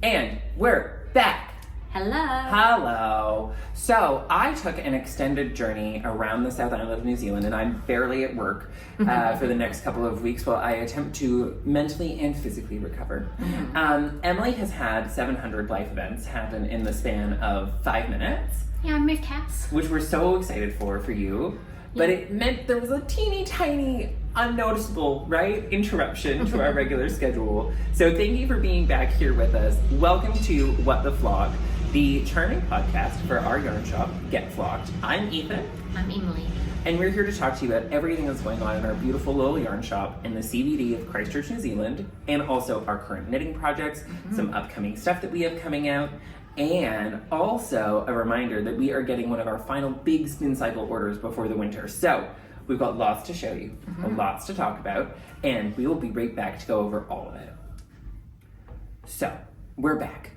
And we're back. Hello. Hello. So I took an extended journey around the South Island of New Zealand, and I'm barely at work for the next couple of weeks while I attempt to mentally and physically recover. Emily has had 700 life events happen in the span of 5 minutes. Yeah, I moved house. Which we're so excited for you. But it meant there was a teeny tiny, unnoticeable, right, interruption to our regular schedule. So thank you for being back here with us. Welcome to What the Flock, the charming podcast for our yarn shop, Get Flocked. I'm Ethan. I'm Emily. And we're here to talk to you about everything that's going on in our beautiful little yarn shop in the CBD of Christchurch, New Zealand, and also our current knitting projects, some upcoming stuff that we have coming out, and also a reminder that we are getting one of our final big spin cycle orders before the winter. So we've got lots to show you, lots to talk about, and we will be right back to go over all of it. So we're back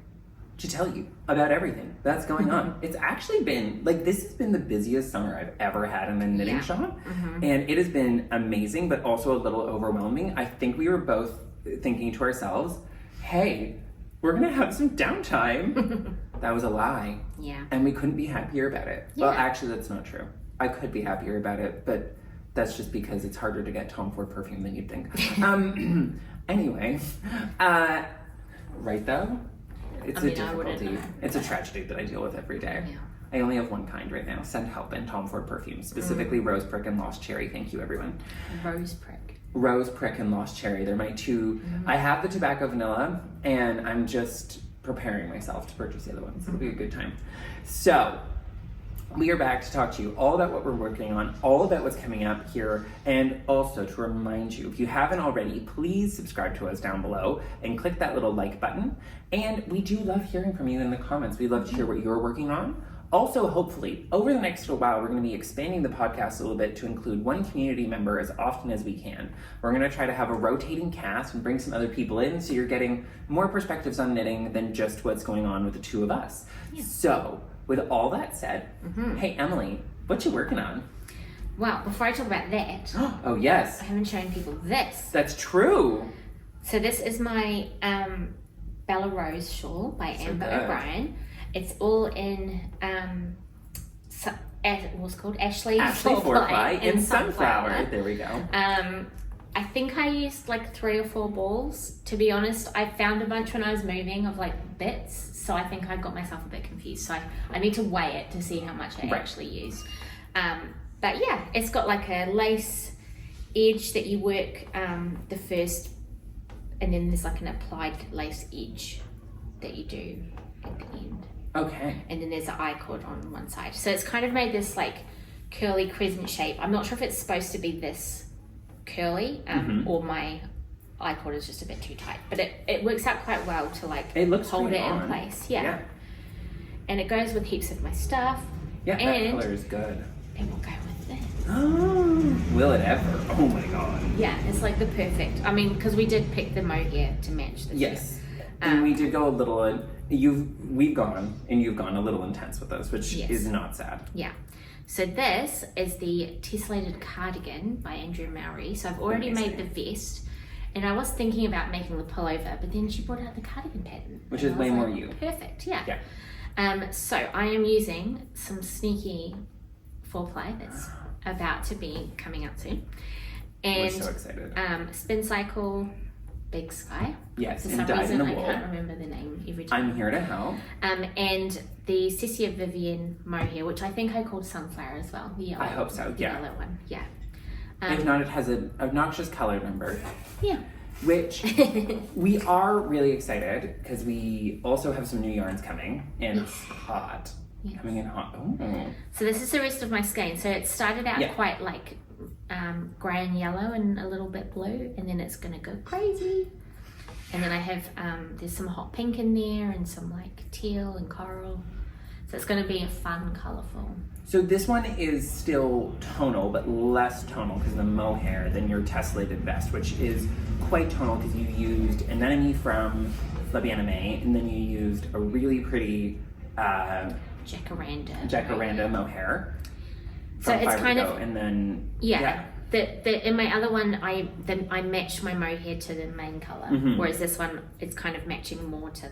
to tell you about everything that's going on. It's actually been, this has been the busiest summer I've ever had in the knitting shop, and it has been amazing, but also a little overwhelming. I think we were both thinking to ourselves, hey, we're gonna have some downtime. That was a lie. Yeah. And we couldn't be happier about it. Yeah. Well, actually, that's not true. I could be happier about it, but that's just because it's harder to get Tom Ford perfume than you'd think. Anyway, right though? It's a difficulty. It's a tragedy that I deal with every day. Yeah. I only have one kind right now. Send help and Tom Ford perfume, specifically Rose Prick and Lost Cherry. Thank you, everyone. Rose Prick. Rose Prick and Lost Cherry. They're my two. I have the tobacco vanilla, and I'm just preparing myself to purchase the other ones. It'll be a good time. So, we are back to talk to you all about what we're working on, all about what's coming up here, and also to remind you, if you haven't already, please subscribe to us down below and click that little like button. And we do love hearing from you in the comments. We'd love to hear what you're working on. Also, hopefully, over the next little while, we're going to be expanding the podcast a little bit to include one community member as often as we can. We're going to try to have a rotating cast and bring some other people in so you're getting more perspectives on knitting than just what's going on with the two of us. Yeah. So, with all that said, hey, Emily, what you working on? Well, before I talk about that, oh, yes. I haven't shown people this. That's true. So this is my Bella Rose shawl by Amber O'Brien. It's all in what's called Ashley 4-ply in Sunflower. There we go. I think I used 3 or 4 balls. To be honest, I found a bunch when I was moving of bits, so I think I got myself a bit confused. So I need to weigh it to see how much I actually used. But yeah, it's got a lace edge that you work the first, and then there's an applied lace edge that you do at the end. Okay. And then there's an I-cord on one side. So it's kind of made this curly crescent shape. I'm not sure if it's supposed to be this curly or my I-cord is just a bit too tight. But it works out quite well to it looks hold it on. in place. Yeah. And it goes with heaps of my stuff. Yeah, and that color is good. It will go with this. Oh, will it ever? Oh my god. Yeah, it's the perfect. I mean, because we did pick the mohair to match this. Yes. And we did go a little, we've gone a little intense with those, which is not sad. Yeah. So this is the tessellated cardigan by Andrea Mowry. So I've already made the vest, and I was thinking about making the pullover, but then she brought out the cardigan pattern. Which is way more you. Perfect, yeah. So I am using some sneaky 4-ply that's about to be coming out soon. And we're so excited. Spin Cycle Big Sky. Yes, for and some reason in the I wool. can't remember the name every time. I'm here to help. And the Cessia Vivian mohair, which I think I called Sunflower as well. The yellow, I hope so, the yellow one, yeah. If not, it has an obnoxious color number. Yeah. Which we are really excited because we also have some new yarns coming, and it's hot. Yes. Coming in hot. Oh. So this is the rest of my skein. So it started out quite grey and yellow and a little bit blue, and then it's gonna go crazy. And then I have there's some hot pink in there and some teal and coral. So it's gonna be a fun, colourful. So this one is still tonal, but less tonal because of the mohair than your tessellated vest, which is quite tonal because you used an anemone from Fabiana May, and then you used a really pretty Jacaranda mohair. So it's kind of, and then in my other one, I matched my mohair to the main color, whereas this one it's kind of matching more to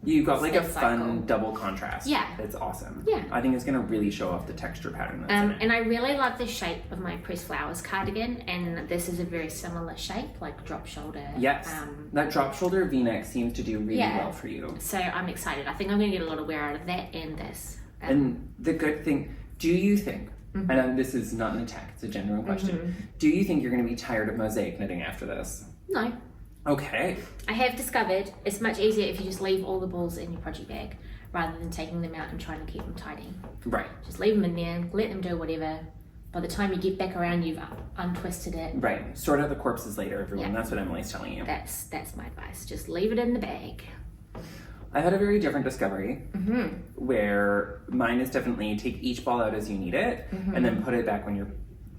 You got like a Spin fun cycle. double contrast. Yeah. It's awesome. Yeah. I think it's going to really show off the texture pattern that's in it. And I really love the shape of my Pressed Flowers cardigan, and this is a very similar shape, like drop shoulder. Yes. That drop shoulder V-neck seems to do really Yeah. well for you. So I'm excited. I think I'm going to get a lot of wear out of that and this. And the good thing, do you think, Mm-hmm. and this is not an attack, it's a genuine question, do you think you're going to be tired of mosaic knitting after this? No. Okay. I have discovered it's much easier if you just leave all the balls in your project bag rather than taking them out and trying to keep them tidy. Right. Just leave them in there, let them do whatever. By the time you get back around, you've untwisted it. Right. Sort out the corpses later, everyone. Yeah. That's what Emily's telling you. That's my advice. Just leave it in the bag. I had a very different discovery Mm-hmm. where mine is definitely take each ball out as you need it and then put it back when you're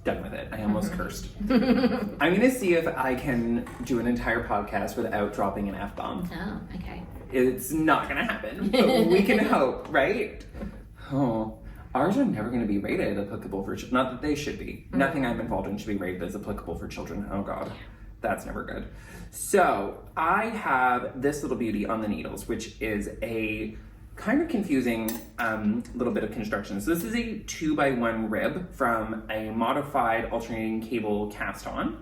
done with it. I almost cursed. I'm going to see if I can do an entire podcast without dropping an F-bomb. Oh, okay. It's not going to happen, but we can hope, right? Oh, ours are never going to be rated applicable for children. Not that they should be. Nothing I'm involved in should be rated as applicable for children. Oh God, that's never good. So I have this little beauty on the needles, which is a kind of confusing little bit of construction. So this is a 2x1 rib from a modified alternating cable cast on.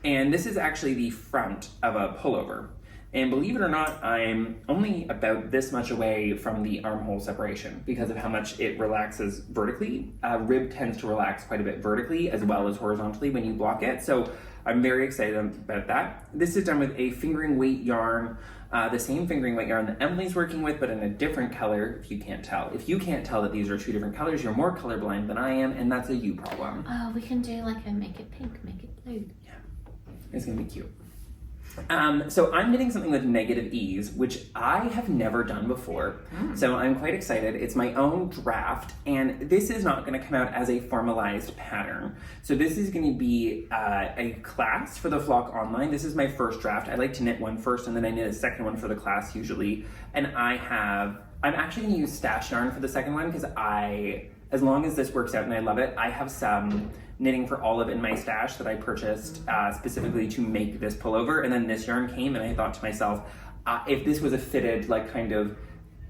And this is actually the front of a pullover. And believe it or not, I'm only about this much away from the armhole separation because of how much it relaxes vertically. Rib tends to relax quite a bit vertically as well as horizontally when you block it. So I'm very excited about that. This is done with a fingering weight yarn, the same fingering weight yarn that Emily's working with, but in a different color, if you can't tell. If you can't tell that these are two different colors, you're more colorblind than I am, and that's a you problem. Oh, we can do like a make it pink, make it blue. Yeah, it's gonna be cute. So I'm knitting something with negative ease, which I have never done before. So I'm quite excited. It's my own draft, and this is not going to come out as a formalized pattern. So this is going to be a class for the Flock Online. This is my first draft. I like to knit one first, and then I knit a second one for the class usually. And I'm actually going to use stash yarn for the second one because as long as this works out and I love it, I have some knitting for olive in my stash that I purchased specifically to make this pullover, and then this yarn came and I thought to myself, if this was a fitted like kind of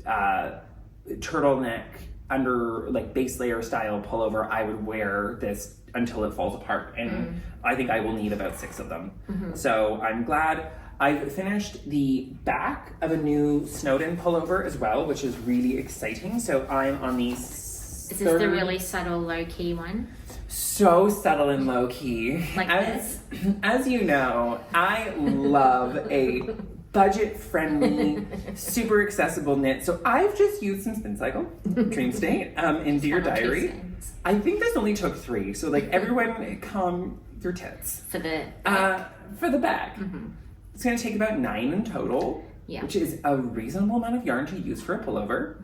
turtleneck under like base layer style pullover, I would wear this until it falls apart, and I think I will need about 6 of them. So I'm glad. I've finished the back of a new Snowden pullover as well, which is really exciting. So I'm on the Is this the really subtle, low-key one? So subtle and low key. Like this? As you know, I love a budget friendly, super accessible knit. So I've just used some Spin Cycle, Dream State, in Dear Diary. I think this only took 3. So like everyone calm your tits. For the bag. It's gonna take about 9 in total. Yeah. Which is a reasonable amount of yarn to use for a pullover.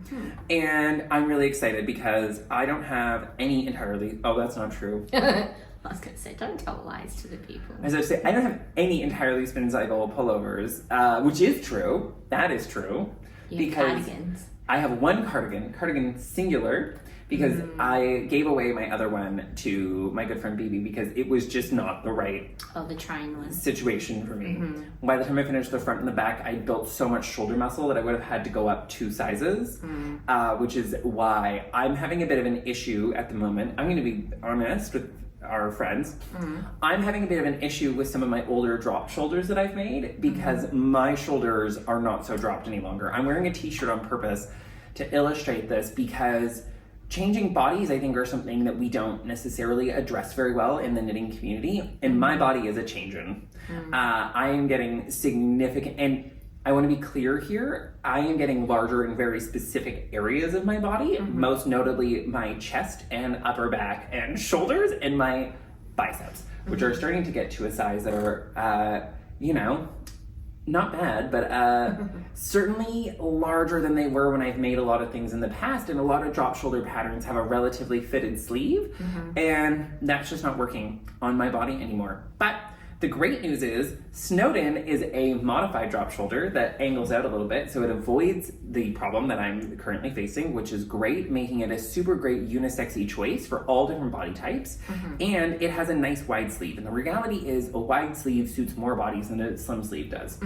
And I'm really excited because I don't have any entirely, oh, that's not true. I was going to say, don't tell lies to the people. As I was saying, I don't have any entirely Spin Cycle pullovers, which is true. That is true. You have cardigans. I have one cardigan singular, because I gave away my other one to my good friend BB because it was just not the right the trying one situation for me. By the time I finished the front and the back, I built so much shoulder muscle that I would have had to go up 2 sizes, which is why I'm having a bit of an issue at the moment. I'm going to be honest with our friends. I'm having a bit of an issue with some of my older drop shoulders that I've made because my shoulders are not so dropped any longer. I'm wearing a t-shirt on purpose to illustrate this because changing bodies, I think, are something that we don't necessarily address very well in the knitting community. And my body is a changing. I am getting significant, and I want to be clear here, I am getting larger in very specific areas of my body, most notably my chest and upper back and shoulders and my biceps, which are starting to get to a size that are, not bad, but certainly larger than they were when I've made a lot of things in the past. And a lot of drop shoulder patterns have a relatively fitted sleeve, and that's just not working on my body anymore. But the great news is Snowden is a modified drop shoulder that angles out a little bit, so it avoids the problem that I'm currently facing, which is great, making it a super great unisexy choice for all different body types. And it has a nice wide sleeve. And the reality is a wide sleeve suits more bodies than a slim sleeve does.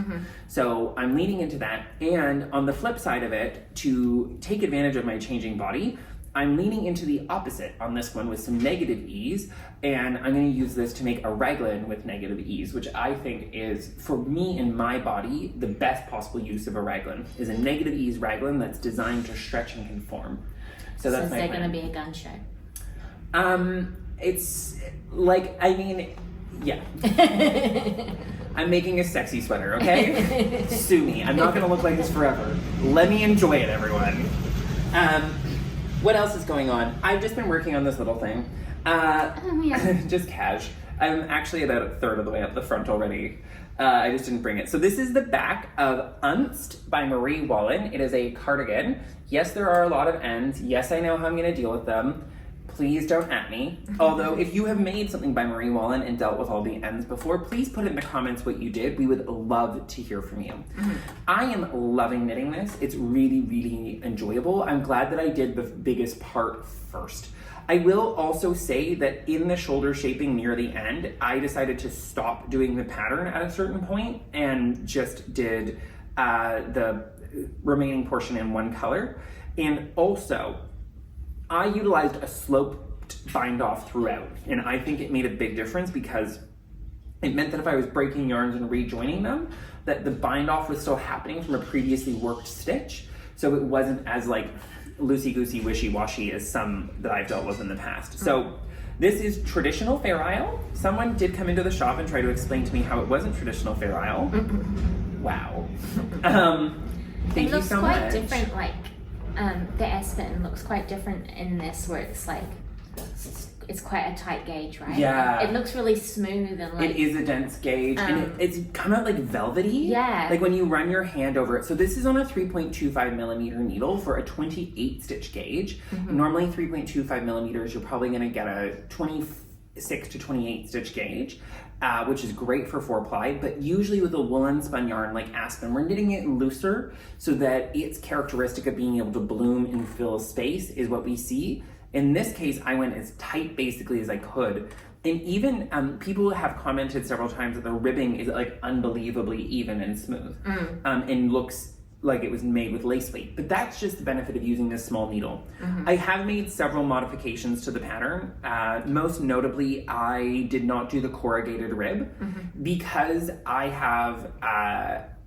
So I'm leaning into that. And on the flip side of it, to take advantage of my changing body, I'm leaning into the opposite on this one with some negative ease, and I'm going to use this to make a raglan with negative ease, which I think is, for me in my body, the best possible use of a raglan is a negative ease raglan that's designed to stretch and conform. So that's my is there plan. going to be a gun show? It's like, I mean, yeah. I'm making a sexy sweater, okay? Sue me. I'm not going to look like this forever. Let me enjoy it, everyone. What else is going on? I've just been working on this little thing. Just cash. I'm actually about a third of the way up the front already. I just didn't bring it. So this is the back of Unst by Marie Wallin. It is a cardigan. Yes, there are a lot of ends. Yes, I know how I'm going to deal with them. Please don't at me. Although, if you have made something by Marie Wallin and dealt with all the ends before, please put in the comments what you did. We would love to hear from you. I am loving knitting this. It's really, really enjoyable. I'm glad that I did the biggest part first. I will also say that in the shoulder shaping near the end, I decided to stop doing the pattern at a certain point and just did the remaining portion in one color. And also, I utilized a sloped bind off throughout, and I think it made a big difference because it meant that if I was breaking yarns and rejoining them, that the bind off was still happening from a previously worked stitch, so it wasn't as like loosey-goosey, wishy-washy as some that I've dealt with in the past. So this is traditional Fair Isle. Someone did come into the shop and try to explain to me how it wasn't traditional Fair Isle. Wow. Thank you so much. It looks quite different, like the Aspen looks quite different in this, where it's like it's quite a tight gauge, right? Yeah. It looks really smooth and like it is a dense gauge, and it's kind of like velvety. Yeah. Like when you run your hand over it. So this is on a 3.25 millimeter needle for a 28 stitch gauge. Normally 3.25 millimeters, you're probably going to get a 26 to 28 stitch gauge. Which is great for 4-ply, but usually with a woolen spun yarn like Aspen, we're knitting it looser so that its characteristic of being able to bloom and fill space is what we see. In this case, I went as tight basically as I could. And even people have commented several times that the ribbing is like unbelievably even and smooth and looks like it was made with lace weight, but that's just the benefit of using this small needle. I have made several modifications to the pattern. Most notably, I did not do the corrugated rib because I have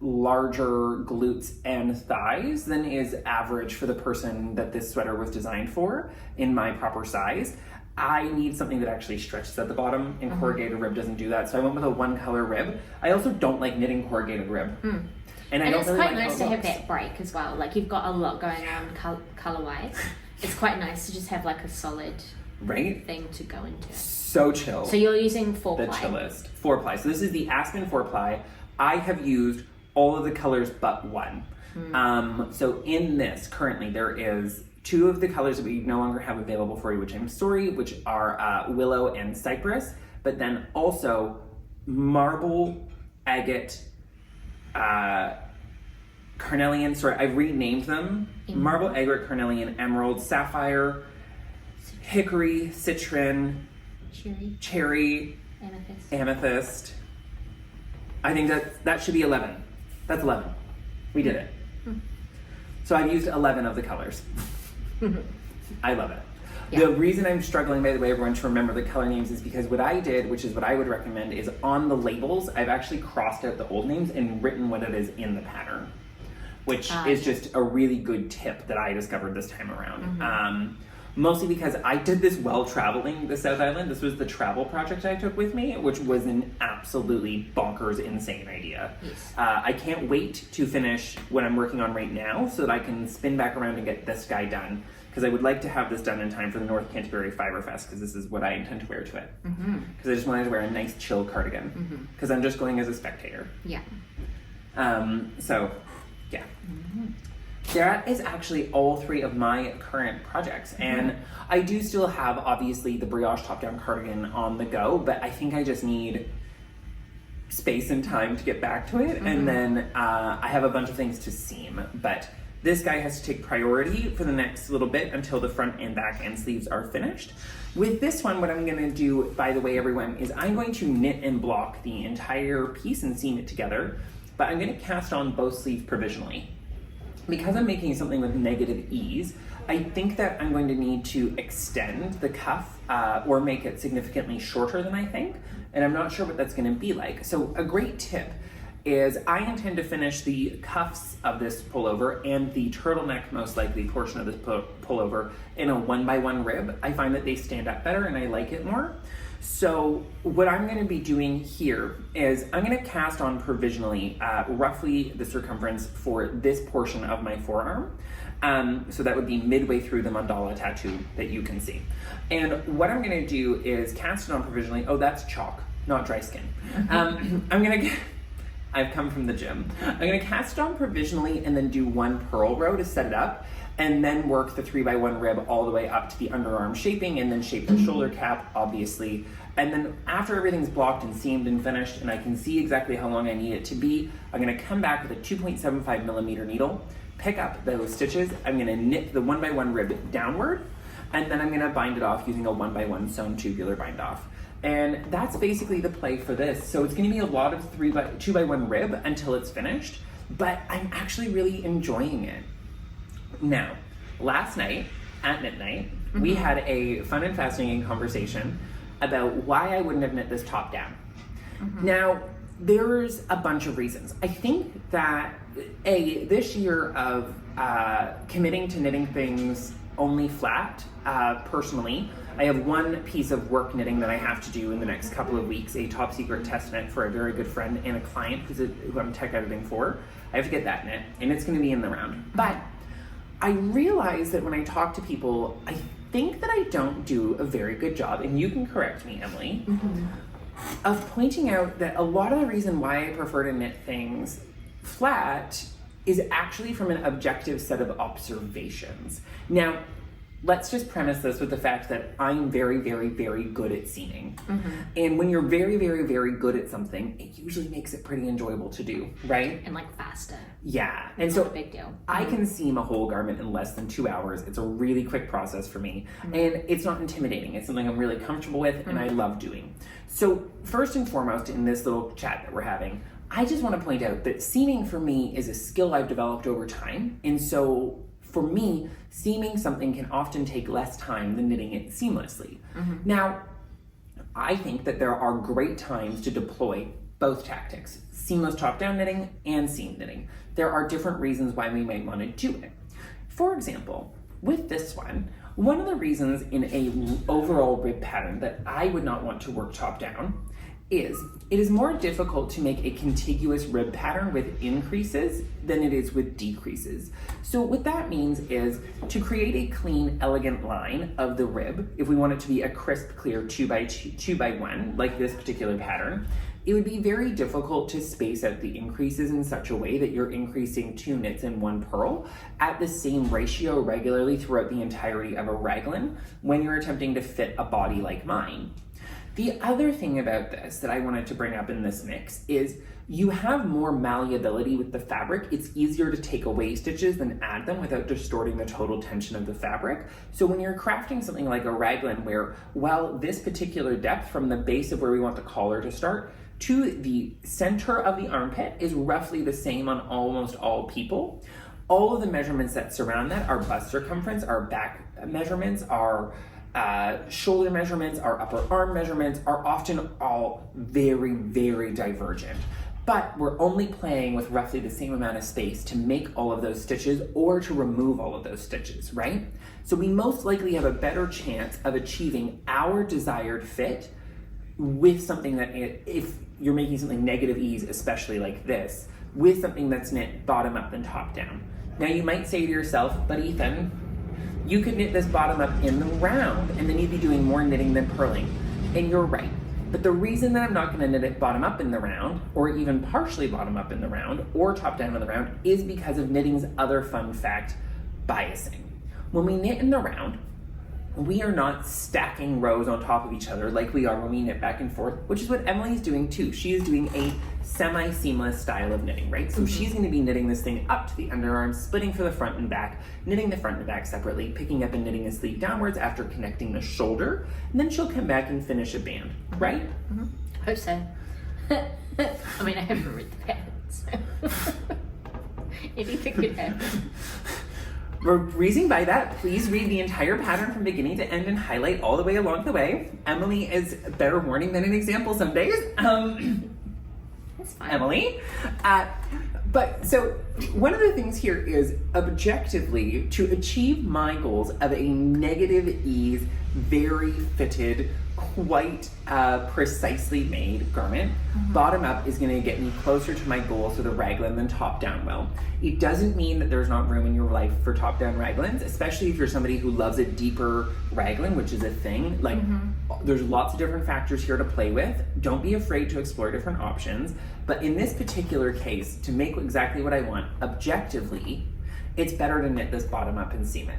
larger glutes and thighs than is average for the person that this sweater was designed for in my proper size. I need something that actually stretches at the bottom, and corrugated rib doesn't do that, so I went with a one color rib. I also don't like knitting corrugated rib. And it's quite nice to have that break as well. Like, you've got a lot going on color-wise. It's quite nice to just have like a solid thing to go into. So chill. So you're using 4-ply. The chillest. 4-ply. So this is the Aspen 4-ply. I have used all of the colors but one. So in this, currently, there is 2 of the colors that we no longer have available for you, which I'm sorry, which are Willow and Cypress, but then also Marble, Agate, Carnelian, sorry, I renamed them. Marble, Agate, Carnelian, Emerald, Sapphire, Hickory, Citron, Cherry, Amethyst. I think that should be 11. That's 11. We did it. So I've used 11 of the colors. I love it. Yeah. The reason I'm struggling, by the way, everyone, to remember the color names is because what I did, which is what I would recommend, is on the labels, I've actually crossed out the old names and written what it is in the pattern, which is just a really good tip that I discovered this time around. Mostly because I did this while traveling the South Island. This was the travel project I took with me, which was an absolutely bonkers, insane idea. Yes. I can't wait to finish what I'm working on right now so that I can spin back around and get this guy done. Because I would like to have this done in time for the North Canterbury Fiber Fest, because this is what I intend to wear to it. Because I just wanted to wear a nice chill cardigan. Because I'm just going as a spectator. Yeah. So, yeah. That is actually all 3 of my current projects. And I do still have, obviously, the brioche top-down cardigan on the go, but I think I just need space and time to get back to it. And then I have a bunch of things to seam, but this guy has to take priority for the next little bit until the front and back and sleeves are finished. With this one, what I'm gonna do, by the way, everyone, is I'm going to knit and block the entire piece and seam it together, but I'm gonna cast on both sleeves provisionally. Because I'm making something with negative ease, I think that I'm going to need to extend the cuff or make it significantly shorter than I think, and I'm not sure what that's gonna be like. So a great tip is I intend to finish the cuffs of this pullover and the turtleneck, most likely, portion of this pullover in a 1x1 rib. I find that they stand up better and I like it more. So what I'm gonna be doing here is I'm gonna cast on provisionally roughly the circumference for this portion of my forearm. So that would be midway through the mandala tattoo that you can see. And what I'm gonna do is cast it on provisionally. Oh, that's chalk, not dry skin. I've come from the gym. I'm gonna cast it on provisionally and then do one purl row to set it up, and then work the 3x1 rib all the way up to the underarm shaping, and then shape the shoulder cap, obviously. And then after everything's blocked and seamed and finished, and I can see exactly how long I need it to be, I'm gonna come back with a 2.75 millimeter needle, pick up those stitches, I'm gonna knit the 1x1 rib downward, and then I'm gonna bind it off using a 1x1 sewn tubular bind off. And that's basically the play for this. So it's gonna be a lot of 2x1 rib until it's finished, but I'm actually really enjoying it. Now, last night at midnight, we had a fun and fascinating conversation about why I wouldn't have knit this top down. Now, there's a bunch of reasons. I think that this year of committing to knitting things only flat, personally, I have one piece of work knitting that I have to do in the next couple of weeks, a top secret test knit for a very good friend and a client who I'm tech editing for. I have to get that knit, and it's gonna be in the round. But I realize that when I talk to people, I think that I don't do a very good job, and you can correct me, Emily, of pointing out that a lot of the reason why I prefer to knit things flat is actually from an objective set of observations. Now, let's just premise this with the fact that I'm very, very, very good at seaming. And when you're very, very, very good at something, it usually makes it pretty enjoyable to do, right? And like faster. Yeah. And It's so not a big deal. I can seam a whole garment in less than 2 hours. It's a really quick process for me. And it's not intimidating. It's something I'm really comfortable with and I love doing. So first and foremost in this little chat that we're having, I just want to point out that seaming for me is a skill I've developed over time. And so for me, seaming something can often take less time than knitting it seamlessly. Now, I think that there are great times to deploy both tactics, seamless top-down knitting and seam knitting. There are different reasons why we might want to do it. For example, with this one of the reasons in a overall rib pattern that I would not want to work top-down is it is more difficult to make a contiguous rib pattern with increases than it is with decreases. So what that means is to create a clean, elegant line of the rib, if we want it to be a crisp, clear 2x1, like this particular pattern, it would be very difficult to space out the increases in such a way that you're increasing 2 knits in 1 purl at the same ratio regularly throughout the entirety of a raglan when you're attempting to fit a body like mine. The other thing about this that I wanted to bring up in this mix is you have more malleability with the fabric. It's easier to take away stitches than add them without distorting the total tension of the fabric. So when you're crafting something like a raglan where, well, this particular depth from the base of where we want the collar to start to the center of the armpit is roughly the same on almost all people. All of the measurements that surround that, our bust circumference, our back measurements, our shoulder measurements, our upper arm measurements are often all very, very divergent. But we're only playing with roughly the same amount of space to make all of those stitches or to remove all of those stitches, right? So we most likely have a better chance of achieving our desired fit with something that, if you're making something negative ease, especially like this, with something that's knit bottom up and top down. Now you might say to yourself, but Ethan, you could knit this bottom up in the round and then you'd be doing more knitting than purling. And you're right. But the reason that I'm not going to knit it bottom up in the round, or even partially bottom up in the round, or top down in the round, is because of knitting's other fun fact, biasing. When we knit in the round, we are not stacking rows on top of each other like we are when we knit back and forth, which is what Emily is doing too. She is doing a semi-seamless style of knitting, right? So she's going to be knitting this thing up to the underarm, splitting for the front and back, knitting the front and back separately, picking up and knitting a sleeve downwards after connecting the shoulder, and then she'll come back and finish a band, right? Hope so. I mean, I haven't read the pattern, so anything could happen. We're breezing by that. Please read the entire pattern from beginning to end and highlight all the way along the way. Emily is better warning than an example some days. That's fine. Emily. But so one of the things here is objectively to achieve my goals of a negative ease, very fitted, quite precisely made garment. Bottom up is going to get me closer to my goal for the raglan than top down will. It doesn't mean that there's not room in your life for top down raglans, especially if you're somebody who loves a deeper raglan, which is a thing. Like there's lots of different factors here to play with. Don't be afraid to explore different options. But in this particular case, to make exactly what I want, objectively, it's better to knit this bottom up and seam it.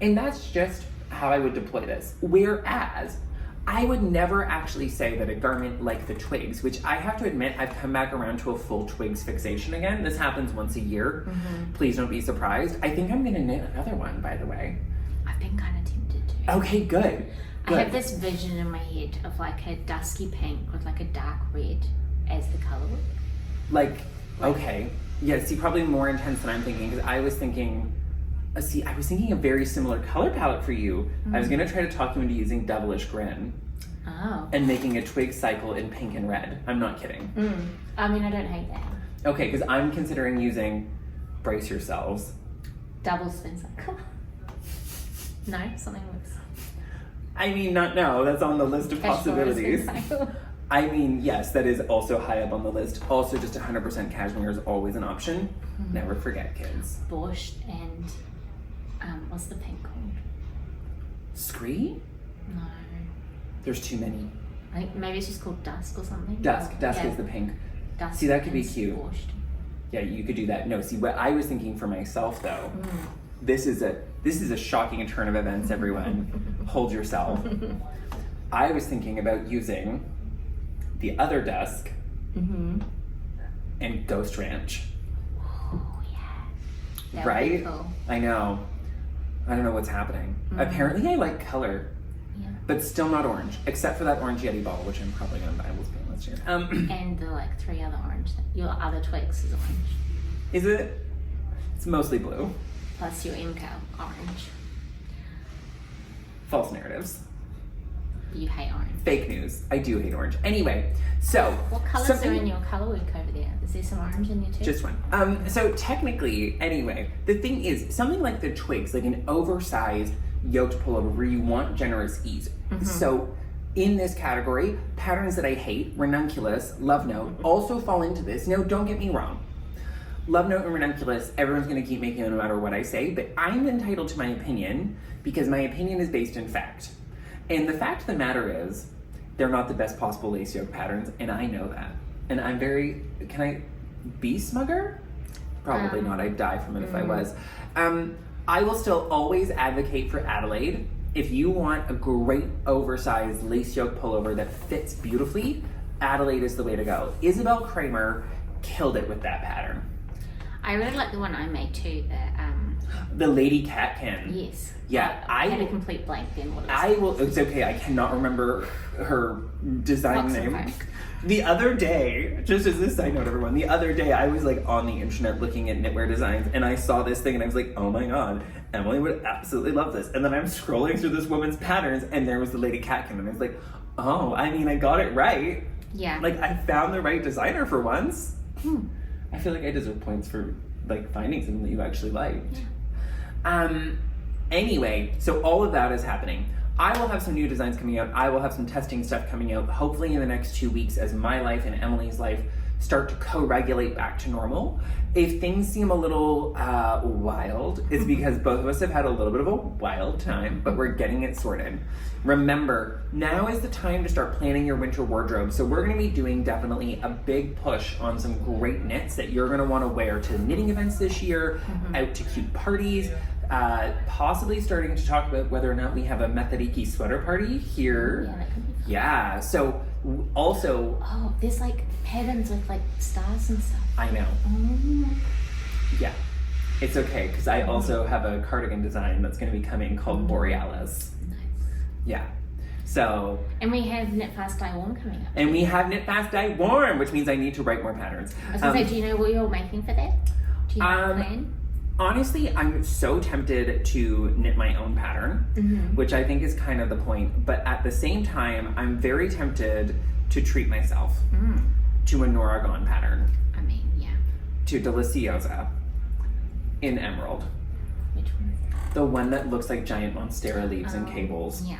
And that's just how I would deploy this. Whereas I would never actually say that a garment like the twigs, which I have to admit, I've come back around to a full twigs fixation again. This happens once a year. Please don't be surprised. I think I'm gonna knit another one, by the way. I've been kind of tempted to. Okay, good. I have this vision in my head of like a dusky pink with like a dark red as the color. Like, okay. Yeah, see, probably more intense than I'm thinking, because I was thinking a very similar color palette for you. I was gonna try to talk you into using Devilish Grin. Oh. And making a twig cycle in pink and red. I'm not kidding. I mean, I don't hate that. Okay, because I'm considering using Brace Yourselves. Double spin cycle. No, something worse. I mean, that's on the list of possibilities. I mean, yes, that is also high up on the list. Also, just 100% cashmere is always an option. Never forget, kids. Borscht and what's the pink called? Scree? No. There's too many. I think maybe it's just called Dusk or something. Dusk Yeah. is the pink. Dusk. See, that could be and cute. Borscht. Yeah, you could do that. No, see, what I was thinking for myself though, this is a shocking turn of events, everyone. Hold yourself. I was thinking about using the other Dusk and Ghost Ranch. Oh yeah. That would Right? be cool. I know. I don't know what's happening. Apparently I like color, Yeah. but still not orange, except for that orange Yeti ball, which I'm probably gonna buy. We'll see this year. And the like 3 other orange. Your other twigs is orange. Is it? It's mostly blue. Plus your MCO orange. False narratives. You hate orange. Fake news. I do hate orange. Anyway, so What colours are in your colour work over there? Is there some orange in there too? just one. So technically, anyway, the thing is, something like the twigs, like an oversized yoked pullover where you want generous ease. So in this category, patterns that I hate, ranunculus, love note, also fall into this. No, don't get me wrong. Love note and ranunculus, everyone's gonna keep making them no matter what I say, but I'm entitled to my opinion because my opinion is based in fact. And the fact of the matter is, they're not the best possible lace yoke patterns, and I know that. And I'm very, can I be smugger? Probably not, I'd die from it if I was. I will still always advocate for Adelaide. If you want a great oversized lace yoke pullover that fits beautifully, Adelaide is the way to go. Isabel Kramer killed it with that pattern. I really like the one I made too. The Lady Catkin. Yes. Yeah, I had a complete blank then. What it was. I will. It's okay. I cannot remember her design Fox and name. Folk. The other day, just as a side note, everyone. The other day, I was like on the internet looking at knitwear designs, and I saw this thing, and I was like, "Oh my god, Emily would absolutely love this." And then I'm scrolling through this woman's patterns, and there was the Lady Catkin, and I was like, "Oh, I mean, I got it right. Yeah. Like, I found the right designer for once." I feel like I deserve points for like finding something that you actually liked. Anyway, so all of that is happening. I will have some new designs coming out. I will have some testing stuff coming out, hopefully in the next 2 weeks as my life and Emily's life start to co-regulate back to normal. If things seem a little wild, it's because both of us have had a little bit of a wild time, but we're getting it sorted. Remember, now is the time to start planning your winter wardrobe. So we're gonna be doing definitely a big push on some great knits that you're gonna wanna wear to knitting events this year, out to cute parties, possibly starting to talk about whether or not we have a Methodiki sweater party here. Yeah, that could be fun. Yeah, so also, Oh, there's like patterns with like stars and stuff. I know, Oh. yeah. It's okay, because I also have a cardigan design that's going to be coming called Borealis. Nice. Yeah. So, And we have Knit Fast Dye Warm coming up. and we have Knit Fast Dye Warm, which means I need to write more patterns. I was gonna say, do you know what you're making for that? Do you have a plan? Honestly, I'm so tempted to knit my own pattern, which I think is kind of the point. But at the same time, I'm very tempted to treat myself to a Nora Gone pattern, I mean, yeah. to Deliciosa in Emerald. Which one? The one that looks like giant monstera leaves and cables. Yeah.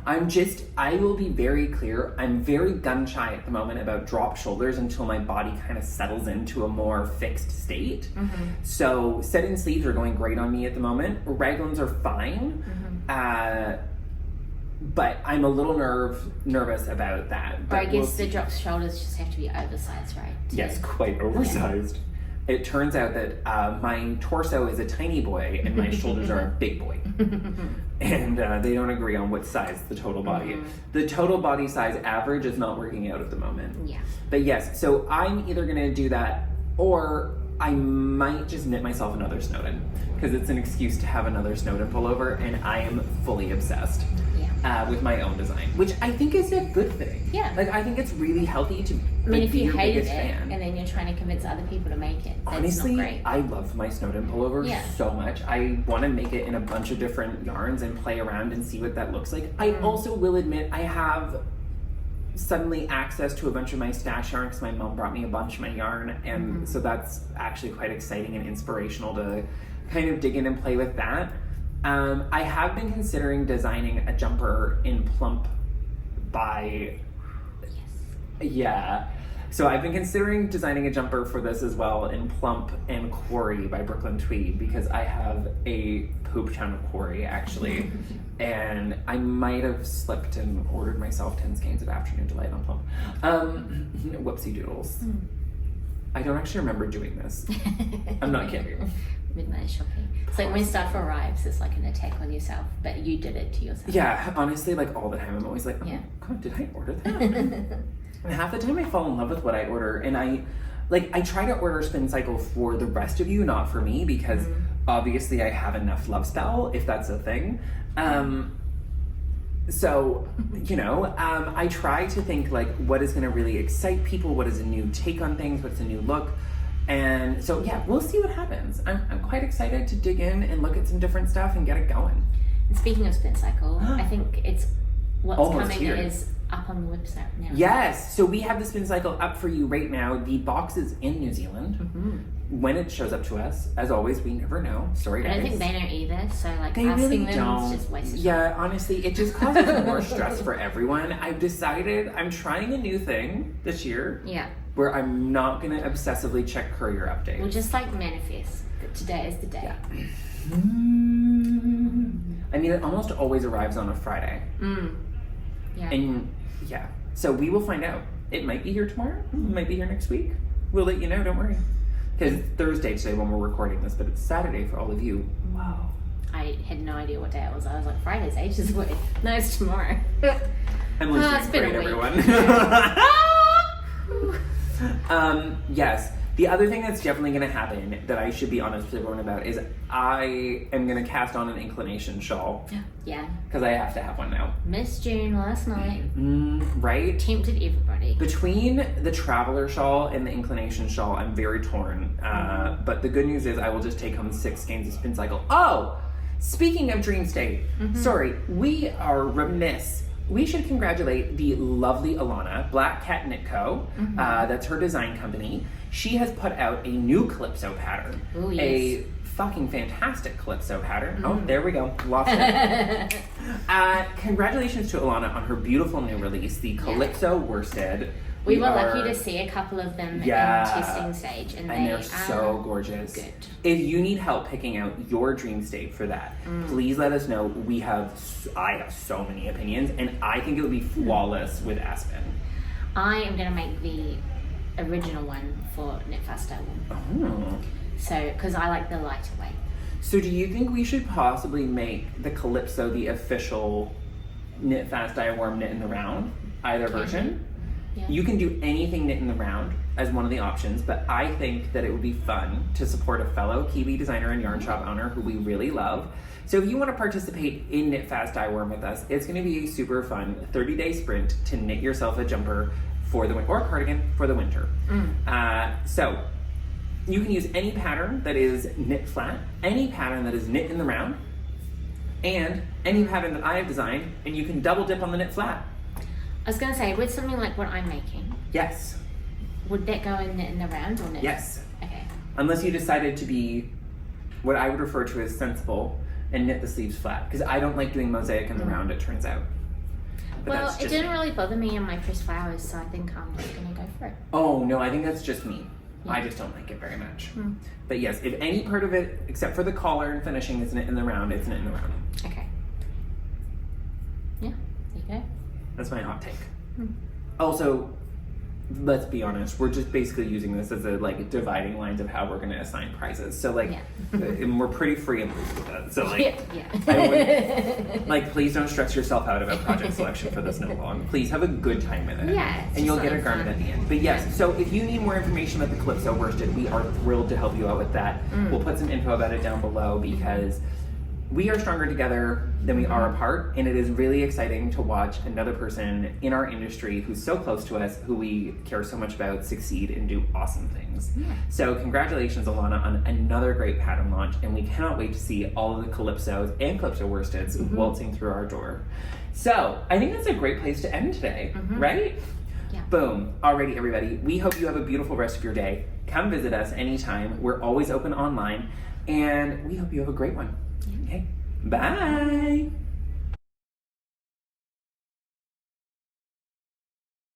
I will be very clear, I'm very gun shy at the moment about drop shoulders until my body kind of settles into a more fixed state. So set-in sleeves are going great on me at the moment. Raglans are fine. But I'm a little nervous about that. Or I But we'll guess the see. drop shoulders just have to be oversized, right? Yes, quite oversized. It turns out that my torso is a tiny boy and my shoulders are a big boy. And they don't agree on what size the total body is. The total body size average is not working out at the moment. Yeah. But yes, so I'm either going to do that or I might just knit myself another Snowden because it's an excuse to have another Snowden pullover and I am fully obsessed with my own design, which I think is a good thing. Yeah. Like, I think it's really healthy to I mean, if be you your hated it biggest fan. and then you're trying to convince other people to make it, that's Honestly, not great. I love my Snowden pullover Yeah. so much. I want to make it in a bunch of different yarns and play around and see what that looks like. I also will admit I have suddenly access to a bunch of my stash yarn because my mom brought me a bunch of my yarn, and so that's actually quite exciting and inspirational to kind of dig in and play with that. I have been considering designing a jumper in Plump by yeah. So I've been considering designing a jumper for this as well in Plump and Quarry by Brooklyn Tweed because I have a poop ton of Quarry actually. And I might have slipped and ordered myself 10 skeins of Afternoon Delight on Plump. Whoopsie doodles. I don't actually remember doing this. I'm not kidding. Midnight shopping. It's like when stuff arrives, it's like an attack on yourself, but you did it to yourself. Yeah, honestly, like all the time I'm always like, oh God, did I order that? And half the time I fall in love with what I order, and I try to order Spin Cycle for the rest of you, not for me, because obviously I have enough love spell, if that's a thing. So, you know, I try to think like what is going to really excite people, what is a new take on things, what's a new look. And so, yeah, we'll see what happens. I'm quite excited to dig in and look at some different stuff and get it going. And speaking of Spin Cycle, I think it's what's Almost coming here. is up on the website now. Yes, so we have the Spin Cycle up for you right now. The box is in New Zealand. When it shows up to us, as always, we never know. Sorry, I guys. don't think they know either, so like They asking really them don't. is just wasted time. Yeah, honestly, it just causes more stress for everyone. I've decided I'm trying a new thing this year Yeah. where I'm not going to obsessively check courier updates. We'll just like manifest that today is the day. Yeah. I mean, it almost always arrives on a Friday. Yeah. And yeah, so we will find out. It might be here tomorrow. It might be here next week. We'll let you know, don't worry. Because it's Thursday today when we're recording this, but it's Saturday for all of you. Wow. I had no idea what day it was. I was like, Friday's ages away. No, it's tomorrow. Emily's It's doing been great, a week. everyone. Yes. The other thing that's definitely going to happen that I should be honest with everyone about is I am going to cast on an inclination shawl Yeah. because I have to have one now. Miss June last night Right? tempted everybody. Between the traveler shawl and the inclination shawl, I'm very torn. But the good news is I will just take home 6 skeins of Spin Cycle. Oh! Speaking of Dream State, sorry, we are remiss. We should congratulate the lovely Alana, Black Cat Knit Co. That's her design company. She has put out a new Calypso pattern. Ooh, yes. A fucking fantastic Calypso pattern. Oh, there we go. Lost it. Congratulations to Alana on her beautiful new release, the Calypso Worsted. We were lucky to see a couple of them in testing stage, and they're they so are gorgeous. good. If you need help picking out your dream state for that, please let us know. I have so many opinions, and I think it would be flawless with Aspen. I am going to make the original one for Knit Fast Dye Warm. Oh. So, because I like the lighter weight. So do you think we should possibly make the Calypso the official Knit Fast Dye Warm Knit in the Round, either version? Yeah. You can do anything knit in the round as one of the options, but I think that it would be fun to support a fellow Kiwi designer and yarn shop owner who we really love. So if you want to participate in Knit Fast Dye Warm with us, it's going to be a super fun 30-day sprint to knit yourself a jumper for the winter, or a cardigan for the winter. So you can use any pattern that is knit flat, any pattern that is knit in the round, and any pattern that I have designed, and you can double dip on the knit flat. I was going to say, with something like what I'm making, Yes. would that go in knit in the round or knit? Yes. Okay. Unless you decided to be what I would refer to as sensible and knit the sleeves flat, because I don't like doing mosaic in the round, it turns out. But Well, that's it just didn't me. really bother me in my pressed flowers, so I think I'm just going to go for it. Oh no, I think that's just me. Yeah. I just don't like it very much. But yes, if any part of it, except for the collar and finishing, is knit in the round, it's knit in the round. Okay. Yeah, there you go. That's my hot take. Also, let's be honest, we're just basically using this as a like dividing lines of how we're going to assign prizes. So like, and we're pretty free and loose with that. So like, I wouldn't, like, please don't stress yourself out about project selection for this knit along. Please have a good time with it. Yeah, it's and you'll just get a something garment fun. at the end. But yes, so if you need more information about the Calypso worsted, we are thrilled to help you out with that. We'll put some info about it down below because we are stronger together than we are apart, and it is really exciting to watch another person in our industry who's so close to us, who we care so much about, succeed and do awesome things. So congratulations, Alana, on another great pattern launch, and we cannot wait to see all of the Calypsos and Calypso worsteds waltzing through our door. So I think that's a great place to end today, right? Yeah. Boom. Alrighty, everybody. We hope you have a beautiful rest of your day. Come visit us anytime. We're always open online, and we hope you have a great one. Okay. Bye.